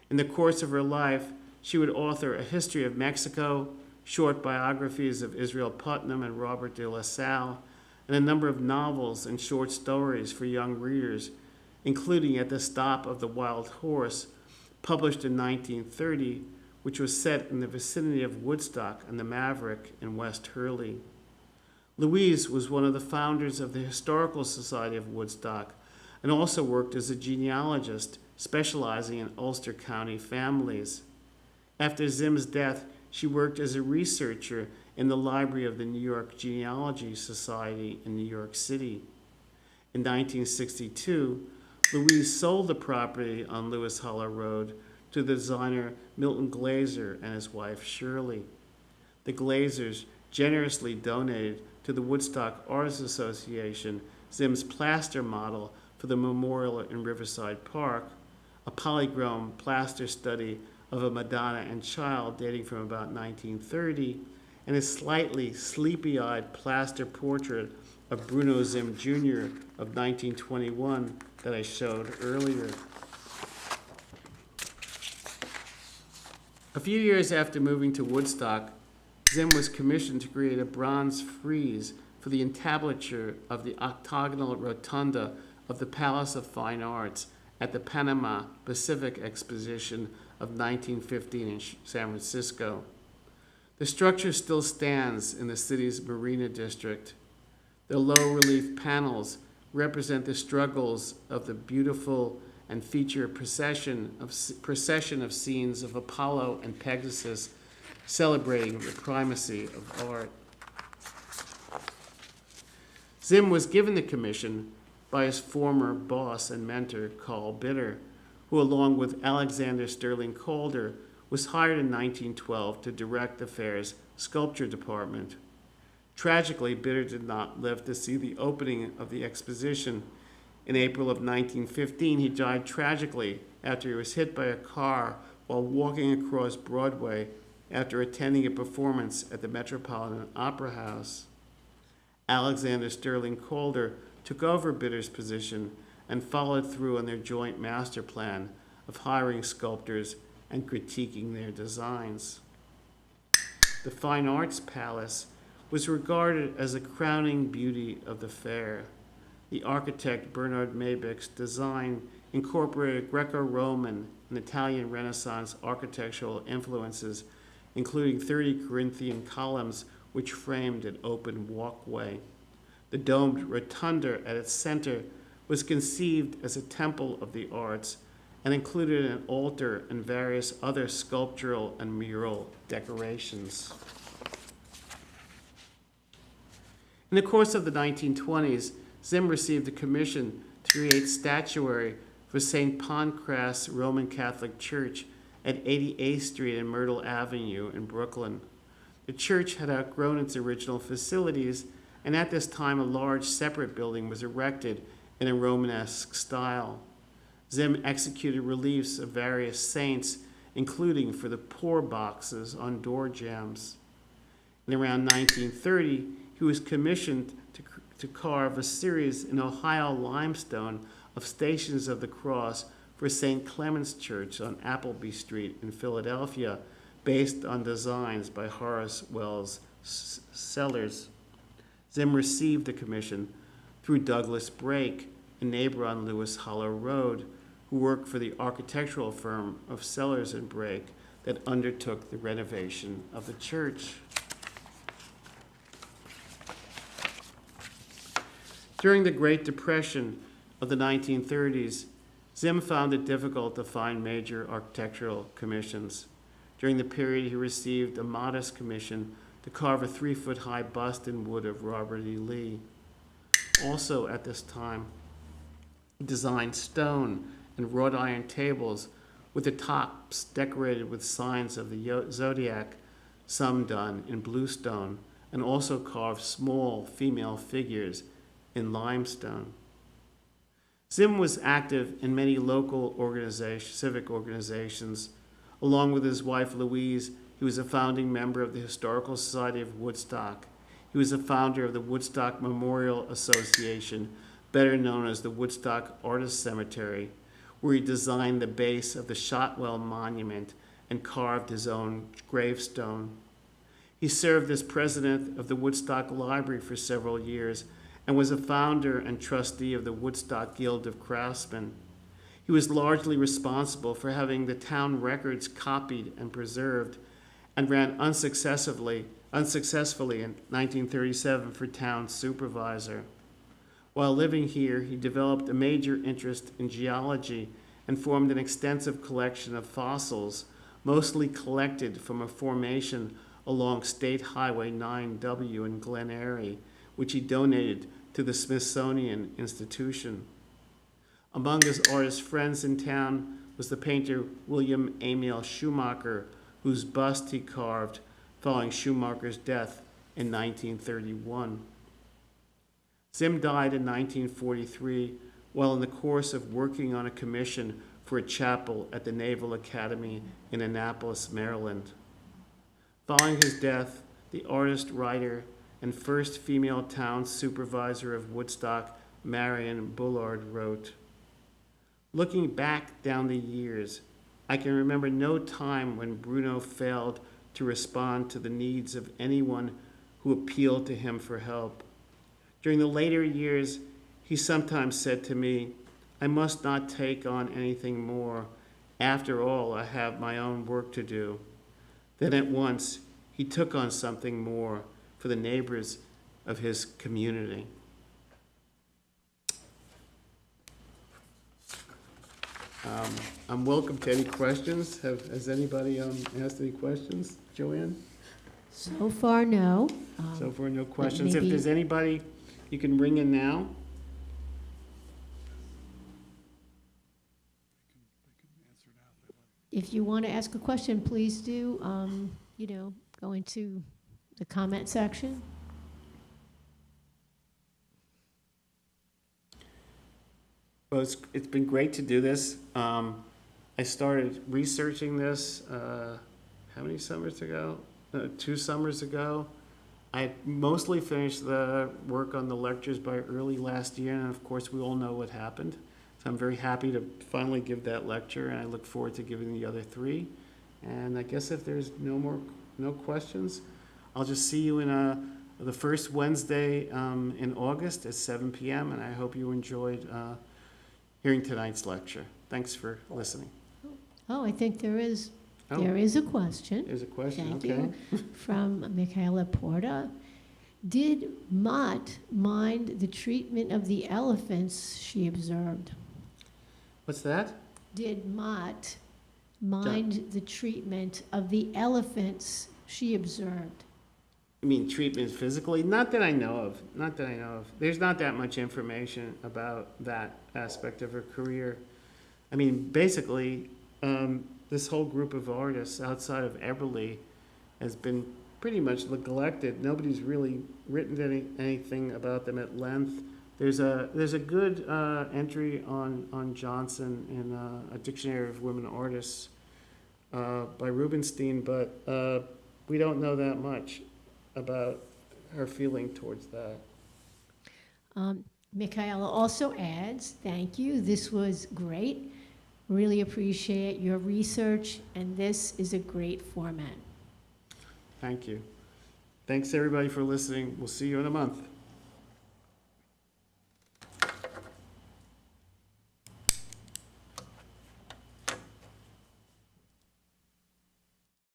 In the course of her life, she would author a history of Mexico, short biographies of Israel Putnam and Robert de La Salle, and a number of novels and short stories for young readers, including At the Stop of the Wild Horse, published in 1930, which was set in the vicinity of Woodstock and the Maverick in West Hurley. Louise was one of the founders of the Historical Society of Woodstock and also worked as a genealogist, specializing in Ulster County families. After Zim's death, she worked as a researcher in the library of the New York Genealogy Society in New York City. In 1962, Louise sold the property on Lewis Hollow Road to the designer Milton Glaser and his wife Shirley. The Glazers generously donated to the Woodstock Artists Association Zim's plaster model for the memorial in Riverside Park, a polychrome plaster study of a Madonna and Child dating from about 1930, and a slightly sleepy-eyed plaster portrait of Bruno Zim Jr. of 1921 that I showed earlier. A few years after moving to Woodstock, Zim was commissioned to create a bronze frieze for the entablature of the octagonal rotunda of the Palace of Fine Arts at the Panama Pacific Exposition of 1915 in San Francisco. The structure still stands in the city's Marina District. The low-relief panels represent the struggles of the beautiful and feature a procession of scenes of Apollo and Pegasus celebrating the primacy of art. Zim was given the commission by his former boss and mentor, Carl Bitter, who, along with Alexander Sterling Calder, was hired in 1912 to direct the fair's sculpture department. Tragically, Bitter did not live to see the opening of the exposition. In April of 1915, he died tragically after he was hit by a car while walking across Broadway after attending a performance at the Metropolitan Opera House. Alexander Sterling Calder took over Bitter's position and followed through on their joint master plan of hiring sculptors and critiquing their designs. The Fine Arts Palace was regarded as the crowning beauty of the fair. The architect Bernard Maybich's design incorporated Greco-Roman and Italian Renaissance architectural influences, including 30 Corinthian columns which framed an open walkway. The domed rotunda at its center was conceived as a temple of the arts and included an altar and various other sculptural and mural decorations. In the course of the 1920s, Zim received a commission to create statuary for St. Pancras Roman Catholic Church at 88th Street and Myrtle Avenue in Brooklyn. The church had outgrown its original facilities, and at this time a large separate building was erected in a Romanesque style. Zim executed reliefs of various saints, including for the poor boxes on door jambs. In around 1930, he was commissioned to carve a series in Ohio limestone of Stations of the Cross for St. Clement's Church on Appleby Street in Philadelphia, based on designs by Horace Wells Sellers. Zim received the commission through Douglas Brake, a neighbor on Lewis Hollow Road, who worked for the architectural firm of Sellers and Brake that undertook the renovation of the church. During the Great Depression of the 1930s, Zim found it difficult to find major architectural commissions. During the period, he received a modest commission to carve a 3-foot-high bust in wood of Robert E. Lee. Also at this time, he designed stone and wrought iron tables with the tops decorated with signs of the zodiac, some done in bluestone, and also carved small female figures in limestone. Zim was active in many local civic organizations. Along with his wife Louise, he was a founding member of the Historical Society of Woodstock. He was a founder of the Woodstock Memorial Association, better known as the Woodstock Artists Cemetery, where he designed the base of the Shotwell Monument and carved his own gravestone. He served as president of the Woodstock Library for several years and was a founder and trustee of the Woodstock Guild of Craftsmen. He was largely responsible for having the town records copied and preserved, and ran unsuccessfully unsuccessfully in 1937 for town supervisor. While living here, he developed a major interest in geology and formed an extensive collection of fossils, mostly collected from a formation along State Highway 9W in Glen Eyrie, which he donated to the Smithsonian Institution. Among his artist friends in town was the painter William Emil Schumacher, whose bust he carved following Schumacher's death in 1931. Zim died in 1943 while in the course of working on a commission for a chapel at the Naval Academy in Annapolis, Maryland. Following his death, the artist, writer, and first female town supervisor of Woodstock, Marion Bullard, wrote, "Looking back down the years, I can remember no time when Bruno failed to respond to the needs of anyone who appealed to him for help. During the later years, he sometimes said to me, 'I must not take on anything more. After all, I have my own work to do.' Then at once, he took on something more for the neighbors of his community." I'm welcome to any questions. Has anybody asked any questions? Joanne? So far, no. So far, no questions. If maybe- there's anybody, you can ring in now. If you want to ask a question, please do, go into the comment section. Well, it's been great to do this. I started researching this, how many summers ago? 2 summers ago. I mostly finished the work on the lectures by early last year, and of course, we all know what happened. So I'm very happy to finally give that lecture, and I look forward to giving the other 3. And I guess if there's no questions, I'll just see you in the first Wednesday in August at 7 p.m., and I hope you enjoyed hearing tonight's lecture. Thanks for listening. Oh, I think there is Oh. a question. There's a question, Thank okay. you. From Michaela Porta. Did Mott mind the treatment of the elephants she observed? What's that? Did Mott mind the treatment of the elephants she observed? I mean, treatment physically? Not that I know of. Not that I know of. There's not that much information about that aspect of her career. I mean, basically, this whole group of artists outside of Eberly has been pretty much neglected. Nobody's really written anything about them at length. There's a good entry on Johnson in a dictionary of women artists by Rubenstein, but we don't know that much about her feeling towards that. Michaela also adds, thank you, this was great. Really appreciate your research, and this is a great format. Thank you. Thanks, everybody, for listening. We'll see you in a month.